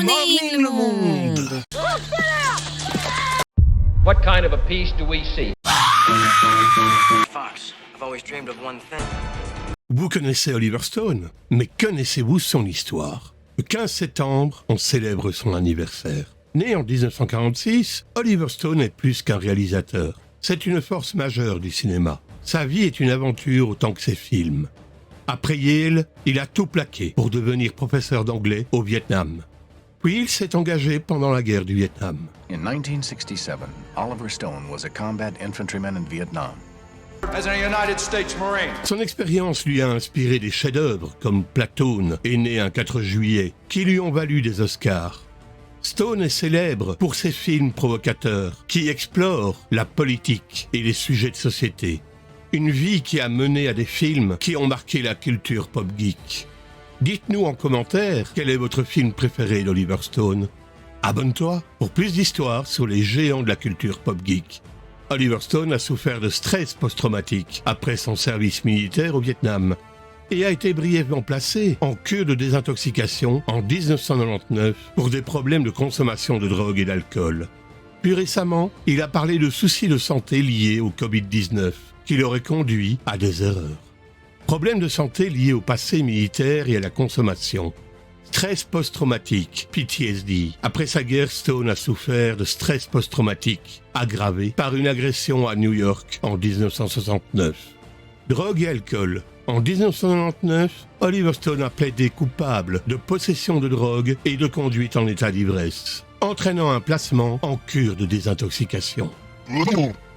Morning le monde. What kind of a peace do we see? Fox, I've always dreamed of one thing. Vous connaissez Oliver Stone, mais connaissez-vous son histoire? Le 15 septembre, on célèbre son anniversaire. Né en 1946, Oliver Stone est plus qu'un réalisateur. C'est une force majeure du cinéma. Sa vie est une aventure autant que ses films. Après Yale, il a tout plaqué pour devenir professeur d'anglais au Vietnam. Puis il s'est engagé pendant la guerre du Vietnam. In 1967, Oliver Stone was a combat infantryman in Vietnam. As a United States Marine. Son expérience lui a inspiré des chefs-d'œuvre comme Platoon et Né un 4 juillet, qui lui ont valu des Oscars. Stone est célèbre pour ses films provocateurs qui explorent la politique et les sujets de société. Une vie qui a mené à des films qui ont marqué la culture pop geek. Dites-nous en commentaire quel est votre film préféré d'Oliver Stone. Abonne-toi pour plus d'histoires sur les géants de la culture pop geek. Oliver Stone a souffert de stress post-traumatique après son service militaire au Vietnam et a été brièvement placé en cure de désintoxication en 1999 pour des problèmes de consommation de drogue et d'alcool. Plus récemment, il a parlé de soucis de santé liés au Covid-19 qui l'auraient conduit à des erreurs. Problèmes de santé liés au passé militaire et à la consommation. Stress post-traumatique, PTSD. Après sa guerre, Stone a souffert de stress post-traumatique, aggravé par une agression à New York en 1969. Drogue et alcool. En 1999, Oliver Stone a plaidé coupable de possession de drogue et de conduite en état d'ivresse, entraînant un placement en cure de désintoxication.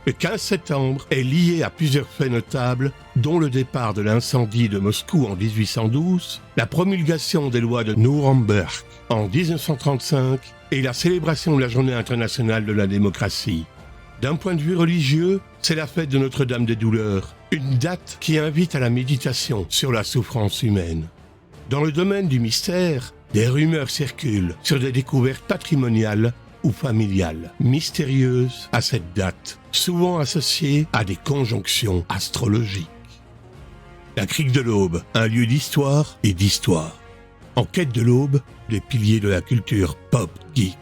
Le 15 septembre est lié à plusieurs faits notables, dont le départ de l'incendie de Moscou en 1812, la promulgation des lois de Nuremberg en 1935 et la célébration de la Journée internationale de la démocratie. D'un point de vue religieux, c'est la fête de Notre-Dame des Douleurs, une date qui invite à la méditation sur la souffrance humaine. Dans le domaine du mystère, des rumeurs circulent sur des découvertes patrimoniales ou familiales, mystérieuses à cette date, souvent associées à des conjonctions astrologiques. La Crique de l'Aube, un lieu d'histoire et d'histoire. En quête de l'aube, les piliers de la culture pop geek.